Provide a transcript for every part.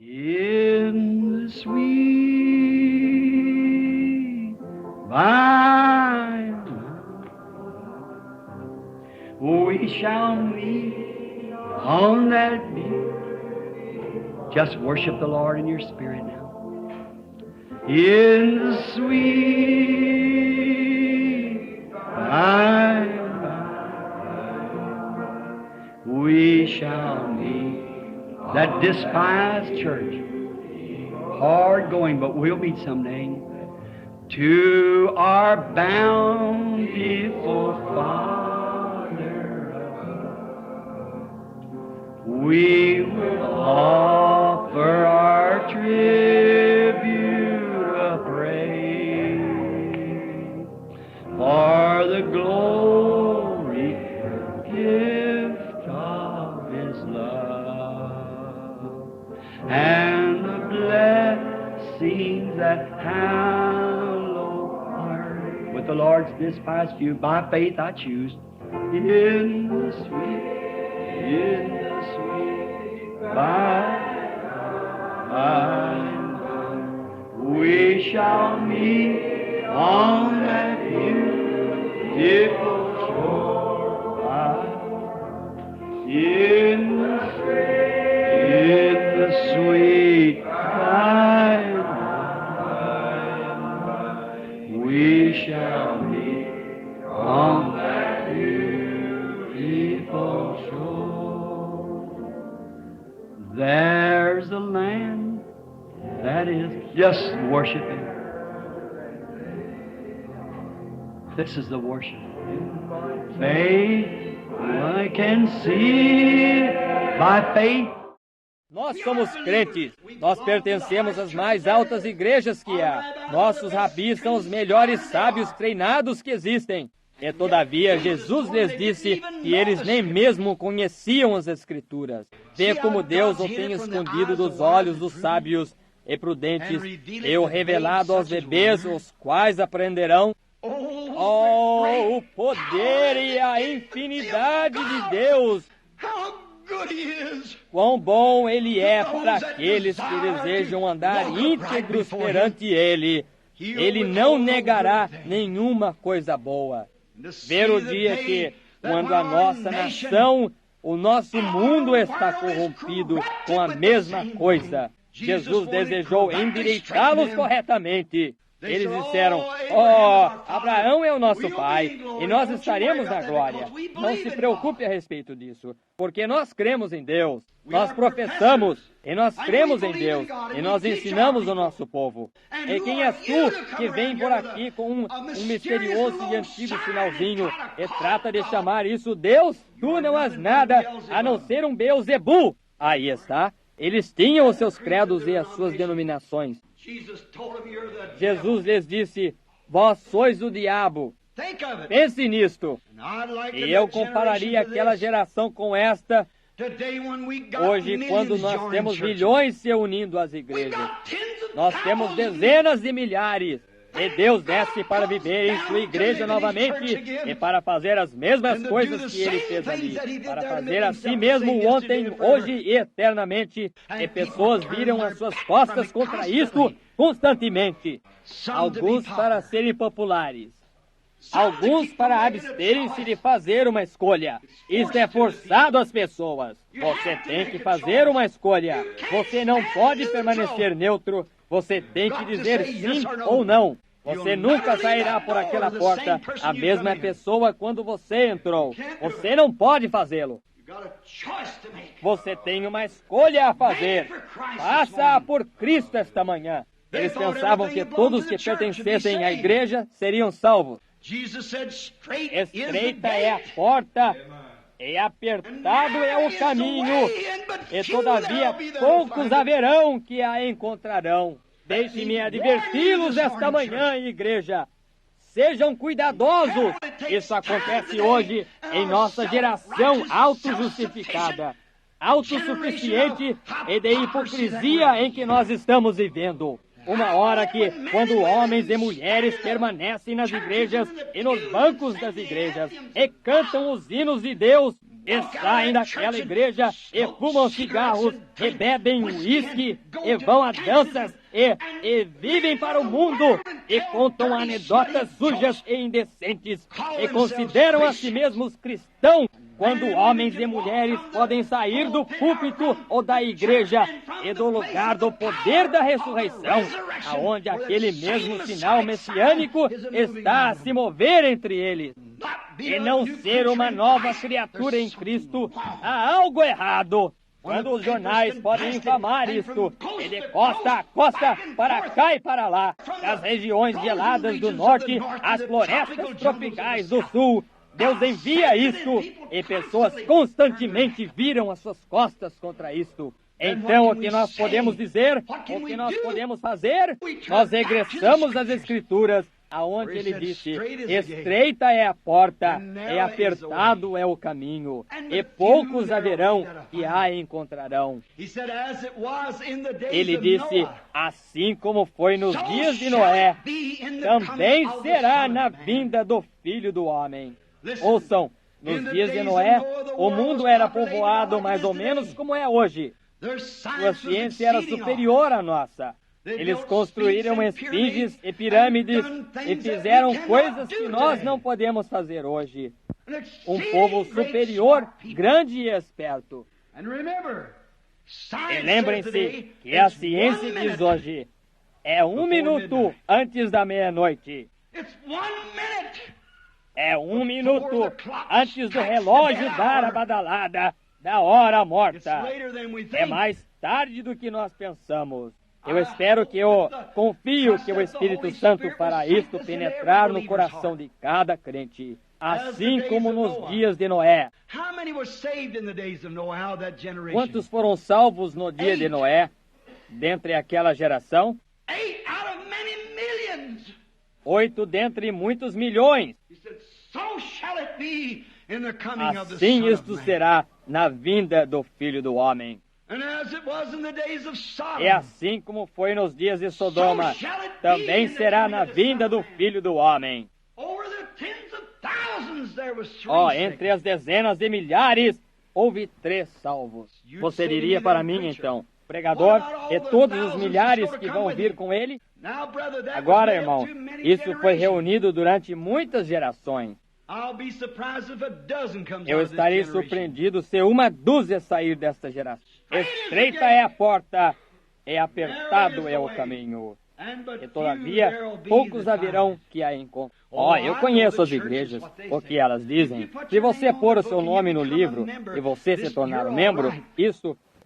In the sweet by and by, we shall meet on that beach. Just worship the Lord in your spirit now. In the sweet by and by, we shall meet. That despised church, hard going, but we'll meet someday. To our bountiful Father, we will offer our tribute of praise for the glory gift of His love and the blessings that hallow our. With the Lord's despised few, by faith I choose. In the sweet by and by, we shall meet on that beautiful shore. In the sweet by and by, we shall meet on that beautiful shore. There's a land that is just worshiping. This is the worship. Faith, I can see by faith. Nós somos crentes, nós pertencemos às mais altas igrejas que há. Nossos rabis são os melhores sábios treinados que existem. E todavia Jesus lhes disse que eles nem mesmo conheciam as Escrituras. Vê como Deus o tem escondido dos olhos dos sábios e prudentes e o revelado aos bebês, os quais aprenderão. Oh, o poder e a infinidade de Deus! Quão bom Ele é para aqueles que desejam andar íntegros perante Ele. Ele não negará nenhuma coisa boa. Ver o dia que, quando a nossa nação, o nosso mundo está corrompido com a mesma coisa, Jesus desejou endireitá-los corretamente. Eles disseram, Abraão é o nosso pai, e nós estaremos na glória. Não se preocupe a respeito disso, porque nós cremos em Deus, nós professamos, e nós cremos em Deus, e nós ensinamos o nosso povo. E quem és tu que vem por aqui com um misterioso e antigo sinalzinho e trata de chamar isso Deus? Tu não és nada a não ser um Beelzebu. Aí está. Eles tinham os seus credos e as suas denominações. Jesus lhes disse, vós sois o diabo. Pense nisto. E eu compararia aquela geração com esta, hoje, quando nós temos milhões se unindo às igrejas. Nós temos dezenas de milhares. E Deus desce para viver em sua igreja novamente e para fazer as mesmas coisas que Ele fez ali. Para fazer a si mesmo ontem, hoje e eternamente. E pessoas viram as suas costas contra isto constantemente. Alguns para serem populares. Alguns para absterem-se de fazer uma escolha. Isto é forçado às pessoas. Você tem que fazer uma escolha. Você não pode permanecer neutro. Você tem que dizer sim ou não. Você nunca sairá por aquela porta a mesma pessoa quando você entrou. Você não pode fazê-lo. Você tem uma escolha a fazer. Faça-a por Cristo esta manhã. Eles pensavam que todos que pertencessem à igreja seriam salvos. Estreita é a porta, e apertado é o caminho, e todavia poucos haverão que a encontrarão. Deixe-me adverti-los esta manhã, igreja. Sejam cuidadosos. Isso acontece hoje em nossa geração autojustificada, autossuficiente e de hipocrisia em que nós estamos vivendo. Uma hora que, quando homens e mulheres permanecem nas igrejas e nos bancos das igrejas e cantam os hinos de Deus, e saem daquela igreja e fumam cigarros, e bebem uísque, e vão a danças, e vivem para o mundo, e contam anedotas sujas e indecentes, e consideram a si mesmos cristãos, quando homens e mulheres podem sair do púlpito ou da igreja e do lugar do poder da ressurreição, aonde aquele mesmo sinal messiânico está a se mover entre eles, e não ser uma nova criatura em Cristo, há algo errado. Quando os jornais podem infamar isto, e de costa a costa, para cá e para lá, das regiões geladas do norte às florestas tropicais do sul, Deus envia isto, e pessoas constantemente viram as suas costas contra isto. Então, o que nós podemos dizer, o que nós podemos fazer? Nós regressamos às Escrituras, aonde ele disse, estreita é a porta, e apertado é o caminho, e poucos haverão que a encontrarão. Ele disse, assim como foi nos dias de Noé, também será na vinda do Filho do Homem. Ouçam, nos dias de Noé, o mundo era povoado mais ou menos como é hoje. Sua ciência era superior à nossa. Eles construíram esfinges e pirâmides e fizeram coisas que nós não podemos fazer hoje. Um povo superior, grande e esperto. E lembrem-se que a ciência diz hoje, é 1 minuto antes da meia-noite. É 1 minuto antes do relógio dar a badalada da hora morta. É mais tarde do que nós pensamos. Eu espero confio que o Espírito Santo fará isto penetrar no coração de cada crente, assim como nos dias de Noé. Quantos foram salvos no dia de Noé, dentre aquela geração? 8 dentre muitos milhões. Assim isto será na vinda do Filho do Homem. E assim como foi nos dias de Sodoma, também será na vinda do Filho do Homem. Entre as dezenas de milhares, houve 3 salvos. Você diria para mim, então, pregador, e todos os milhares que vão vir com ele? Agora, irmão, isso foi reunido durante muitas gerações. Eu estarei surpreendido se 1 sair desta geração. Estreita é a porta, e apertado é o caminho. E todavia, poucos haverão que a encontrem. Eu conheço as igrejas, o que elas dizem. Se você pôr o seu nome no livro e você se tornar um membro,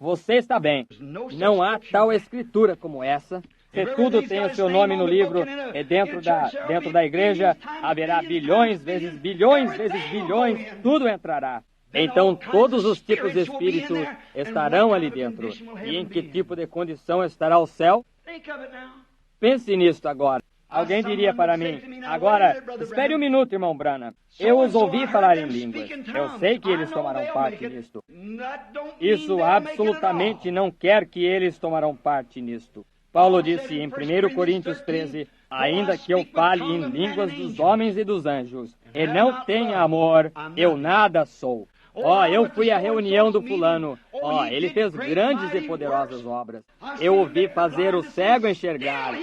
você está bem. Não há tal escritura como essa. Se tudo tem o seu nome no livro e dentro da igreja, haverá bilhões vezes bilhões, tudo entrará. Então todos os tipos de espíritos estarão ali dentro. E em que tipo de condição estará o céu? Pense nisto agora. Alguém diria para mim, agora, espere 1 minuto, irmão Branham. Eu os ouvi falar em línguas. Eu sei que eles tomarão parte nisto. Isso absolutamente não quer que eles tomarão parte nisto. Paulo disse em 1 Coríntios 13, ainda que eu fale em línguas dos homens e dos anjos, e não tenha amor, eu nada sou. Eu fui à reunião do fulano. Ele fez grandes e poderosas obras. Eu o vi fazer o cego enxergar.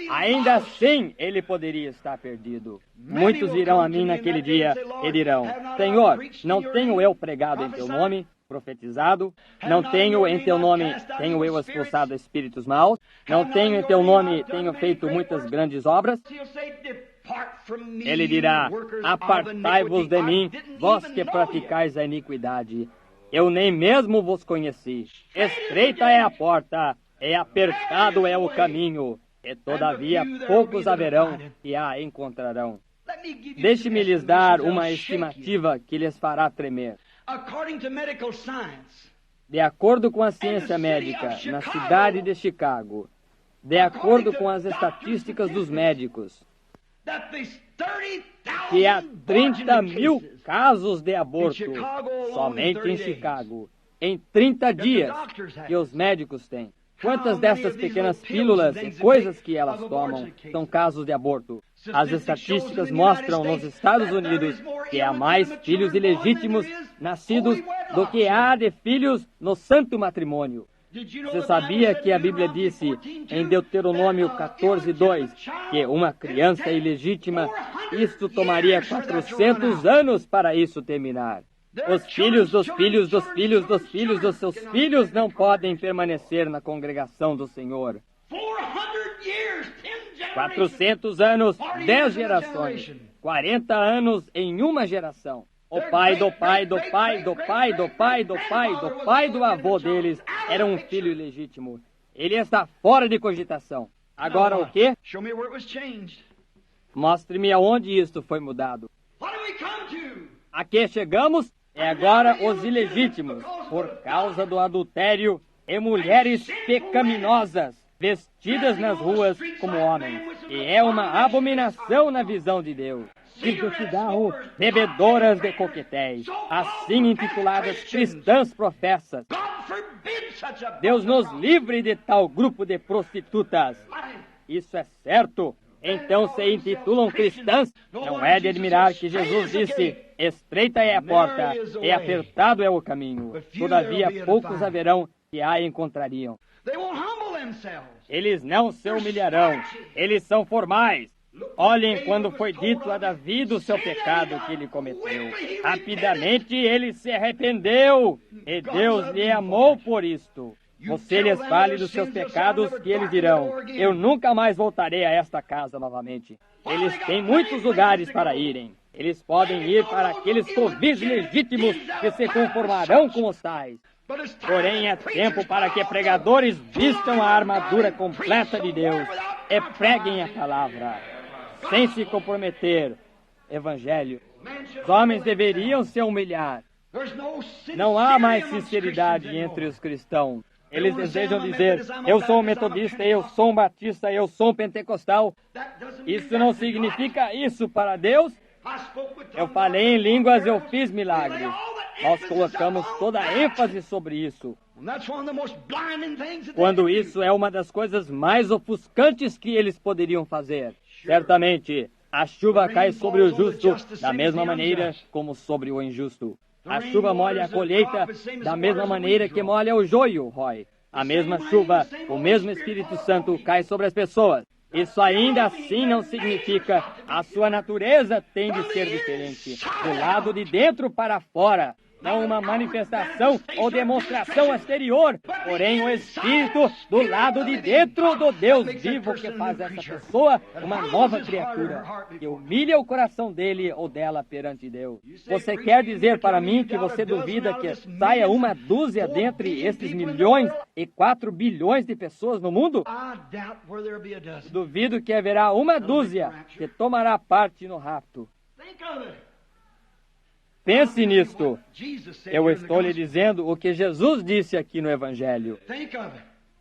Ainda assim, ele poderia estar perdido. Muitos irão a mim naquele dia e dirão, Senhor, não tenho eu pregado em teu nome? Profetizado, não tenho em teu nome, tenho eu expulsado espíritos maus, não tenho em teu nome, tenho feito muitas grandes obras. Ele dirá, apartai-vos de mim, vós que praticais a iniquidade. Eu nem mesmo vos conheci. Estreita é a porta, e apertado é o caminho, e todavia poucos haverão que a encontrarão. Deixe-me lhes dar uma estimativa que lhes fará tremer. De acordo com a ciência médica, na cidade de Chicago, de acordo com as estatísticas dos médicos, que há 30 mil casos de aborto somente em Chicago, em 30 dias que os médicos têm. Quantas dessas pequenas pílulas e coisas que elas tomam são casos de aborto? As estatísticas mostram nos Estados Unidos que há mais filhos ilegítimos nascidos do que há de filhos no santo matrimônio. Você sabia que a Bíblia disse em Deuteronômio 14:2 que uma criança ilegítima, isto tomaria 400 anos para isso terminar? Os filhos dos filhos dos filhos dos filhos dos seus filhos não podem permanecer na congregação do Senhor. 400 anos, 10 gerações, 40 anos em uma geração. O pai do pai do pai do pai do pai do pai do pai do avô deles era um filho ilegítimo. Ele está fora de cogitação. Agora o quê? Mostre-me aonde isto foi mudado. A que chegamos? É agora os ilegítimos, por causa do adultério, e mulheres pecaminosas, vestidas nas ruas como homens. E é uma abominação na visão de Deus. De cigarro, bebedoras de coquetéis, assim intituladas cristãs professas. Deus nos livre de tal grupo de prostitutas. Isso é certo. Então se intitulam cristãs. Não é de admirar que Jesus disse: estreita é a porta, e apertado é o caminho. Todavia poucos haverão que a encontrariam. Eles não se humilharão. Eles são formais. Olhem quando foi dito a Davi do seu pecado que ele cometeu. Rapidamente ele se arrependeu, e Deus lhe amou por isto. Você lhes fale dos seus pecados, que eles dirão: eu nunca mais voltarei a esta casa novamente. Eles têm muitos lugares para irem. Eles podem ir para aqueles covis legítimos que se conformarão com os tais. Porém, é tempo para que pregadores vistam a armadura completa de Deus e preguem a palavra, sem se comprometer. Evangelho. Os homens deveriam se humilhar. Não há mais sinceridade entre os cristãos. Eles desejam dizer: eu sou um metodista, eu sou um batista, eu sou um pentecostal. Isso não significa isso para Deus. Eu falei em línguas, eu fiz milagres. Nós colocamos toda a ênfase sobre isso, quando isso é uma das coisas mais ofuscantes que eles poderiam fazer. Certamente, a chuva cai sobre o justo da mesma maneira como sobre o injusto. A chuva molha a colheita da mesma maneira que molha o joio, Roy. A mesma chuva, o mesmo Espírito Santo cai sobre as pessoas. Isso ainda assim não significa a sua natureza tem de ser diferente, do lado de dentro para fora. Não uma manifestação ou demonstração exterior, porém o Espírito do lado de dentro do Deus vivo que faz essa pessoa uma nova criatura, que humilha o coração dele ou dela perante Deus. Você quer dizer para mim que você duvida que saia uma dúzia dentre estes 1,4 bilhões de pessoas no mundo? Duvido que haverá uma dúzia que tomará parte no rapto. Pense nisto. Eu estou lhe dizendo o que Jesus disse aqui no Evangelho.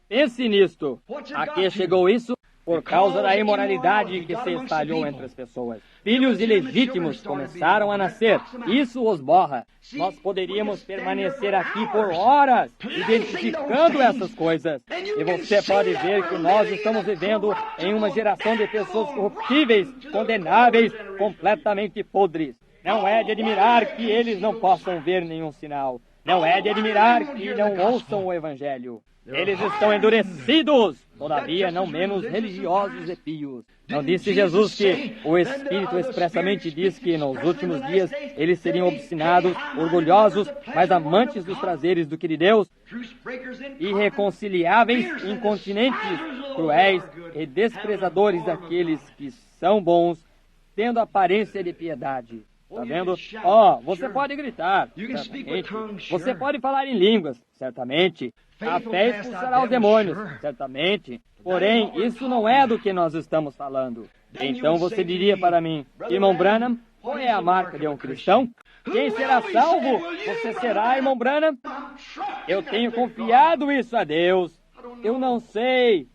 Pense nisto. A que chegou isso? Por causa da imoralidade que se espalhou entre as pessoas. Filhos ilegítimos começaram a nascer. Isso os borra. Nós poderíamos permanecer aqui por horas, identificando essas coisas. E você pode ver que nós estamos vivendo em uma geração de pessoas corruptíveis, condenáveis, completamente podres. Não é de admirar que eles não possam ver nenhum sinal. Não é de admirar que não ouçam o Evangelho. Eles estão endurecidos, todavia não menos religiosos e pios. Não disse Jesus que o Espírito expressamente diz que nos últimos dias eles seriam obstinados, orgulhosos, mais amantes dos prazeres do que de Deus, irreconciliáveis, incontinentes, cruéis e desprezadores daqueles que são bons, tendo aparência de piedade. Está vendo? Você pode gritar, certamente. Você pode falar em línguas, certamente. A fé expulsará os demônios, certamente. Porém, isso não é do que nós estamos falando. Então você diria para mim: irmão Branham, qual é a marca de um cristão? Quem será salvo? Você será, irmão Branham? Eu tenho confiado isso a Deus. Eu não sei.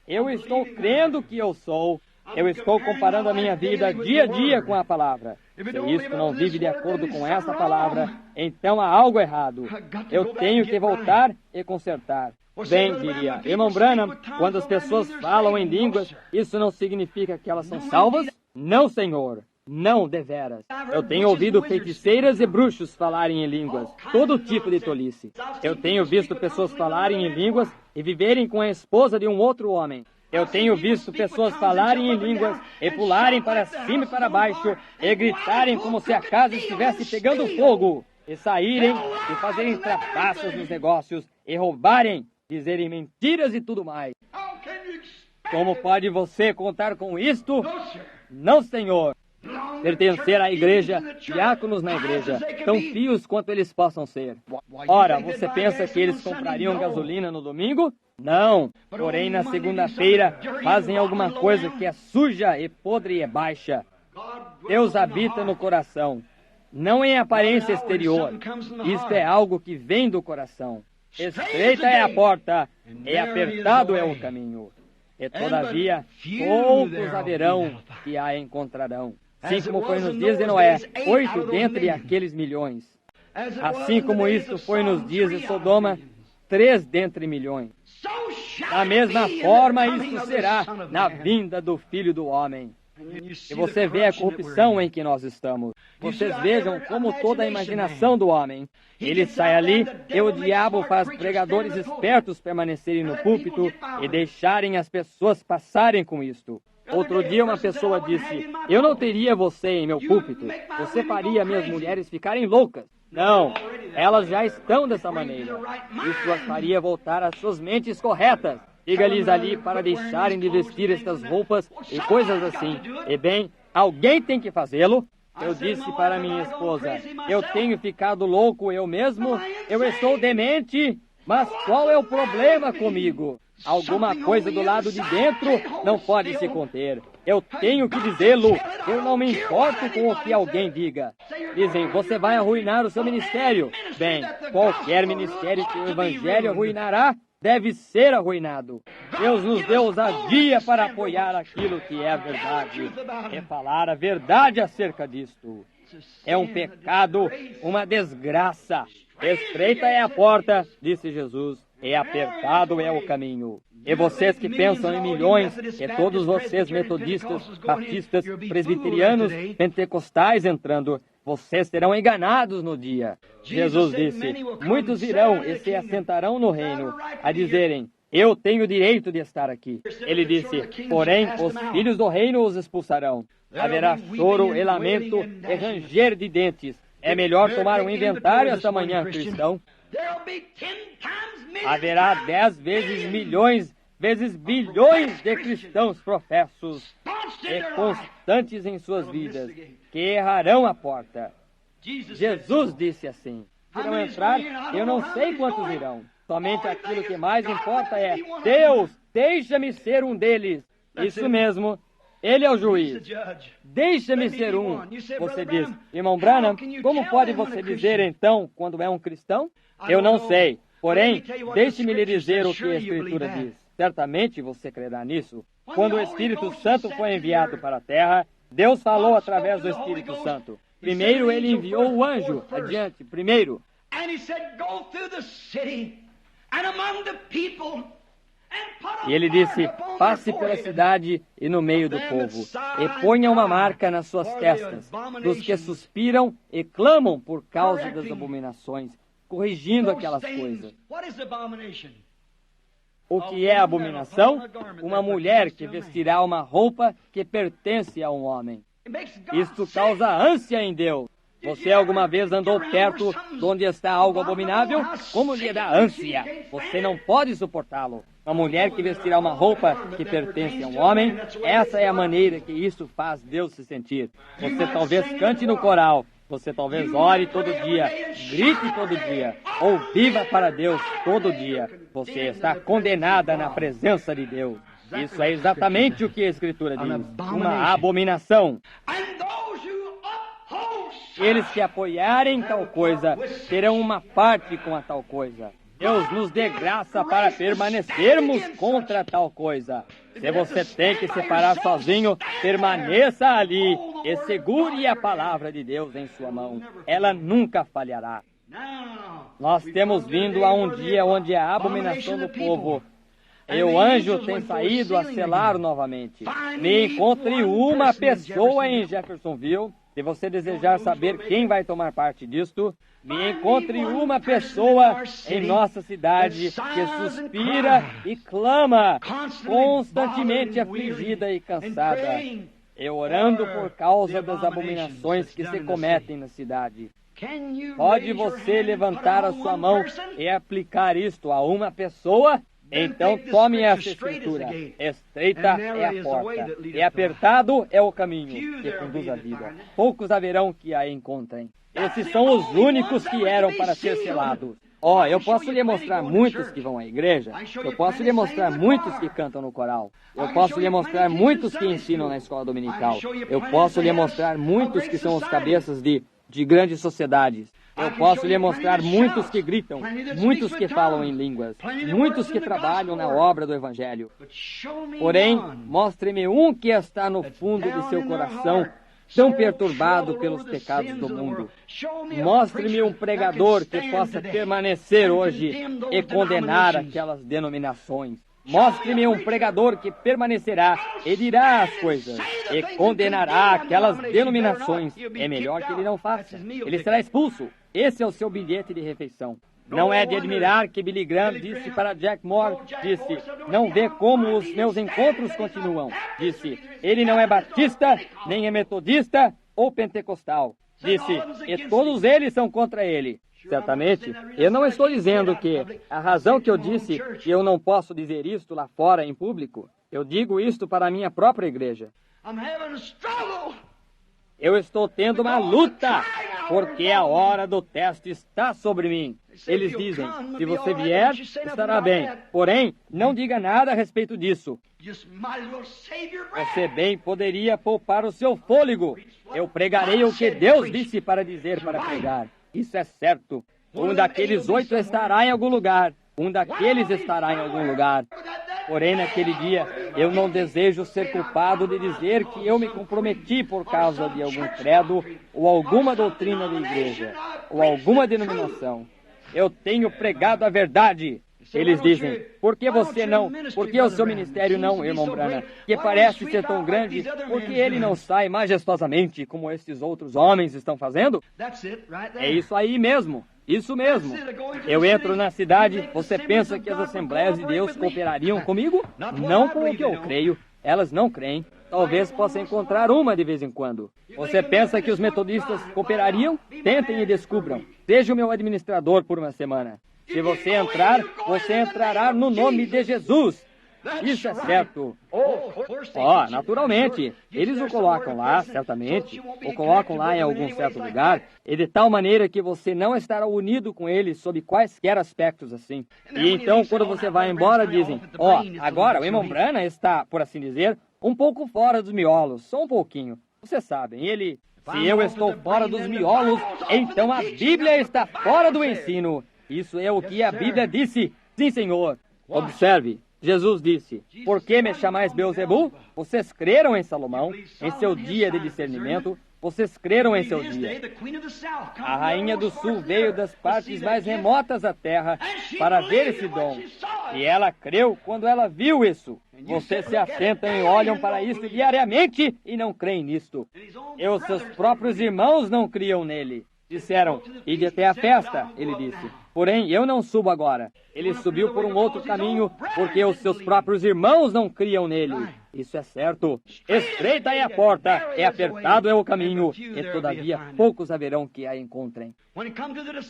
Eu estou crendo que eu sou. Eu estou comparando a minha vida dia a dia com a palavra. Se isto não vive de acordo com essa palavra, então há algo errado. Eu tenho que voltar e consertar. Bem, diria, irmão Branham, quando as pessoas falam em línguas, isso não significa que elas são salvas? Não, Senhor. Não, deveras. Eu tenho ouvido feiticeiras e bruxos falarem em línguas, todo tipo de tolice. Eu tenho visto pessoas falarem em línguas e viverem com a esposa de um outro homem. Eu tenho visto pessoas falarem em línguas e pularem para cima e para baixo e gritarem como se a casa estivesse pegando fogo, e saírem e fazerem trapaças nos negócios e roubarem, dizerem mentiras e tudo mais. Como pode você contar com isto? Não, Senhor. Pertencer à igreja, diáconos na igreja, tão fios quanto eles possam ser. Ora, você pensa que eles comprariam gasolina no domingo? Não. Porém, na segunda-feira, fazem alguma coisa que é suja e podre e baixa. Deus habita no coração, não em aparência exterior. Isto é algo que vem do coração. Estreita é a porta, e apertado é o caminho. E todavia, poucos haverão que a encontrarão. Assim como foi nos dias de Noé, 8 dentre aqueles milhões. Assim como isto foi nos dias de Sodoma, 3 dentre milhões. Da mesma forma isto será na vinda do Filho do Homem. E você vê a corrupção em que nós estamos. Vocês vejam como toda a imaginação do homem. Ele sai ali e o diabo faz pregadores espertos permanecerem no púlpito e deixarem as pessoas passarem com isto. Outro dia uma pessoa disse, eu não teria você em meu púlpito. Você faria minhas mulheres ficarem loucas. Não, elas já estão dessa maneira. Isso as faria voltar às suas mentes corretas. Diga-lhes ali para deixarem de vestir estas roupas e coisas assim. E bem, alguém tem que fazê-lo. Eu disse para minha esposa, eu tenho ficado louco eu mesmo, eu estou demente, mas qual é o problema comigo? Alguma coisa do lado de dentro não pode se conter. Eu tenho que dizê-lo. Eu não me importo com o que alguém diga. Dizem, você vai arruinar o seu ministério. Bem, qualquer ministério que o Evangelho arruinará, deve ser arruinado. Deus nos deu ousadia para apoiar aquilo que é a verdade e falar a verdade acerca disto. É um pecado, uma desgraça. Estreita é a porta, disse Jesus, e apertado é o caminho. E vocês que pensam em milhões, e todos vocês metodistas, batistas, presbiterianos, pentecostais entrando, vocês serão enganados no dia. Jesus disse, muitos irão e se assentarão no reino, a dizerem, eu tenho direito de estar aqui. Ele disse, porém, os filhos do reino os expulsarão. Haverá choro e lamento e ranger de dentes. É melhor tomar um inventário esta manhã, cristão. Haverá 10 vezes milhões, vezes bilhões de cristãos professos e constantes em suas vidas, que errarão a porta. Jesus disse assim, irão entrar, eu não sei quantos irão. Somente aquilo que mais importa é, Deus, deixa-me ser um deles. Isso mesmo, Ele é o juiz. Deixa-me ser um. Você diz, irmão Branham, como pode você dizer então quando é um cristão? Eu não sei. Porém, deixe-me lhe dizer o que a Escritura diz. Certamente você crerá nisso. Quando o Espírito Santo foi enviado para a terra, Deus falou através do Espírito Santo. Primeiro Ele enviou o anjo. Adiante, primeiro. E Ele disse, passe pela cidade e no meio do povo, e ponha uma marca nas suas testas, dos que suspiram e clamam por causa das abominações, corrigindo aquelas coisas. O que é abominação? Uma mulher que vestirá uma roupa que pertence a um homem. Isto causa ânsia em Deus. Você alguma vez andou perto de onde está algo abominável? Como lhe dá ânsia? Você não pode suportá-lo. Uma mulher que vestirá uma roupa que pertence a um homem, essa é a maneira que isso faz Deus se sentir. Você talvez cante no coral, você talvez ore todo dia, grite todo dia, ou viva para Deus todo dia. Você está condenada na presença de Deus. Isso é exatamente o que a Escritura diz. Uma abominação. Eles que apoiarem tal coisa terão uma parte com a tal coisa. Deus nos dê graça para permanecermos contra tal coisa. Se você tem que se parar sozinho, permaneça ali e segure a palavra de Deus em sua mão. Ela nunca falhará. Nós temos vindo a um dia onde a abominação do povo E o anjo tem saído a selar novamente. Me encontre uma pessoa em Jeffersonville. Se você desejar saber quem vai tomar parte disto, me encontre uma pessoa em nossa cidade que suspira e clama, constantemente afligida e cansada, e orando por causa das abominações que se cometem na cidade. Pode você levantar a sua mão e aplicar isto a uma pessoa? Então tome essa escritura. Estreita é a porta, e apertado é o caminho que conduz à vida. Poucos haverão que a encontrem. Esses são os únicos que eram para ser selados. Eu posso lhe mostrar muitos que vão à igreja. Eu posso lhe mostrar muitos que cantam no coral. Eu posso lhe mostrar muitos que ensinam na escola dominical. Eu posso lhe mostrar muitos que são os cabeças de grandes sociedades. Eu posso lhe mostrar muitos que gritam, muitos que falam em línguas, muitos que trabalham na obra do Evangelho. Porém, mostre-me um que está no fundo de seu coração, tão perturbado pelos pecados do mundo. Mostre-me um pregador que possa permanecer hoje e condenar aquelas denominações. Mostre-me um pregador que permanecerá e dirá as coisas e condenará aquelas denominações. É melhor que ele não faça. Ele será expulso. Esse é o seu bilhete de refeição. Não é de admirar que Billy Graham disse para Jack Moore, disse, não vê como os meus encontros continuam. Disse, ele não é batista, nem é metodista ou pentecostal. Disse, e todos eles são contra ele. Certamente, eu não estou dizendo que a razão que eu disse que eu não posso dizer isto lá fora em público, eu digo isto para a minha própria igreja. Eu estou tendo uma luta, porque a hora do teste está sobre mim. Eles dizem, se você vier, estará bem. Porém, não diga nada a respeito disso. Você bem poderia poupar o seu fôlego. Eu pregarei o que Deus disse para dizer para pregar. Isso é certo. Um daqueles 8 estará em algum lugar. Um daqueles estará em algum lugar. Porém, naquele dia, eu não desejo ser culpado de dizer que eu me comprometi por causa de algum credo ou alguma doutrina da igreja ou alguma denominação. Eu tenho pregado a verdade. Eles dizem, por que você não? Por que o seu ministério não, irmão Branham? Que parece ser tão grande, por que ele não sai majestosamente como esses outros homens estão fazendo? É isso aí mesmo. Isso mesmo. Eu entro na cidade, você pensa que as Assembleias de Deus cooperariam comigo? Não com o que eu creio. Elas não creem. Talvez possa encontrar uma de vez em quando. Você pensa que os metodistas cooperariam? Tentem e descubram. Seja o meu administrador por uma semana. Se você entrar, você entrará no nome de Jesus. Isso é certo. Naturalmente. Eles o colocam lá, certamente. O colocam lá em algum certo lugar. E de tal maneira que você não estará unido com eles sob quaisquer aspectos assim. E então, quando você vai embora, dizem, agora o irmão Branham está, por assim dizer, um pouco fora dos miolos. Só um pouquinho. Vocês sabem, ele... Se eu estou fora dos miolos, então a Bíblia está fora do ensino. Isso é o que a Bíblia disse. Sim, Senhor. Observe. Jesus disse, por que me chamais Beelzebul? Vocês creram em Salomão, em seu dia de discernimento, vocês creram em seu dia. A rainha do sul veio das partes mais remotas da terra para ver esse dom. E ela creu quando ela viu isso. Vocês se assentam e olham para isso diariamente e não creem nisto. E os seus próprios irmãos não criam nele. Disseram, ide até a festa, ele disse. Porém, eu não subo agora. Ele subiu por um outro caminho, porque os seus próprios irmãos não criam nele. Isso é certo. Estreita é a porta, é apertado é o caminho, e todavia poucos haverão que a encontrem.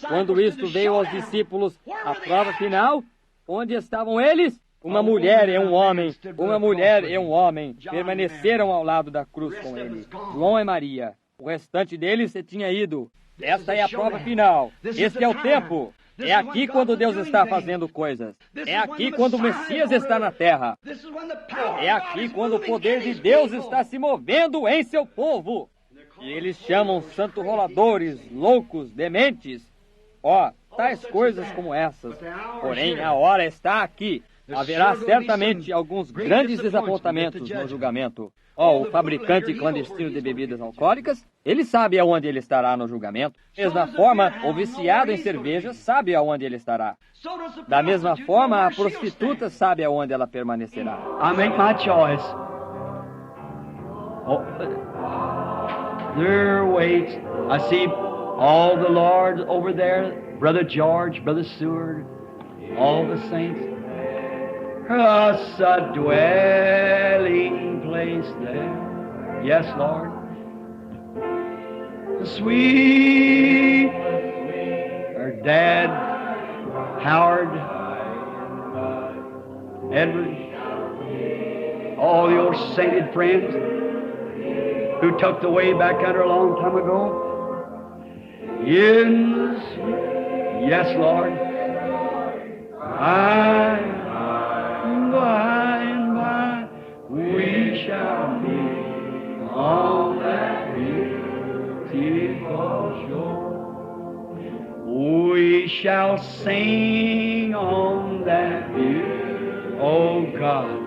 Quando isto veio aos discípulos, a prova final, onde estavam eles? Uma mulher e um homem, permaneceram ao lado da cruz com ele. João e Maria. O restante deles se tinha ido. Esta é a prova final. Este é o tempo. É aqui quando Deus está fazendo coisas. É aqui quando o Messias está na terra. É aqui quando o poder de Deus está se movendo em seu povo. E eles chamam santos roladores, loucos, dementes. Tais coisas como essas. Porém, a hora está aqui. Haverá certamente alguns grandes desapontamentos no julgamento. O fabricante clandestino de bebidas alcoólicas, ele sabe aonde ele estará no julgamento. Da mesma forma, o viciado em cerveja sabe aonde ele estará. Da mesma forma, a prostituta sabe aonde ela permanecerá. I make my choice. Oh, there waits. I see all the Lord over there, Brother George, Brother Seward, all the saints. Us a dwelling place there. Yes, Lord. Sweet, our Dad, Howard, Edward, all the old sainted friends who tucked away back under a long time ago. In the sweet, yes, Lord. By and by, we shall be on that beautiful shore. We shall sing on that beautiful, oh God,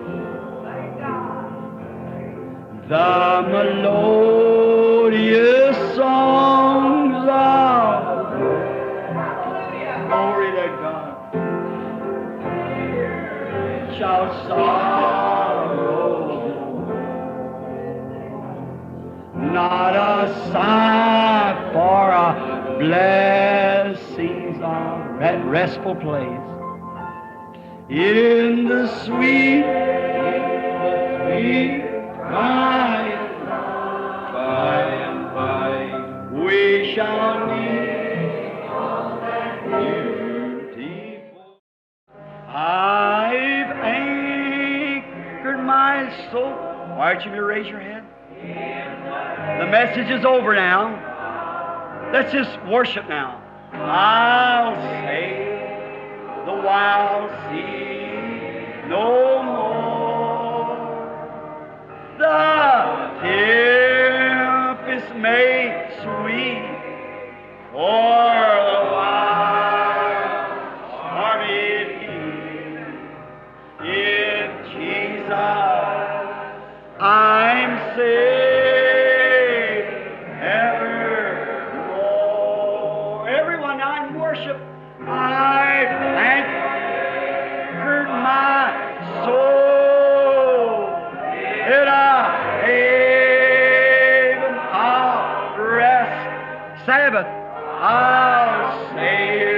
the melodious songs of glory to God. Shall sorrow, not a sigh for a blessings of that restful place in the sweet by and by we shall meet on that beautiful. I've anchored my soul. Why don't you raise your hand? The message is over now. Let's just worship now. I'll sail the wild sea no more. The tempest may sweep o'er the wild stormy deep. In Jesus I'm saved evermore. Everyone now in worship, I've anchored my soul in a haven of rest. Sabbath, I'll sail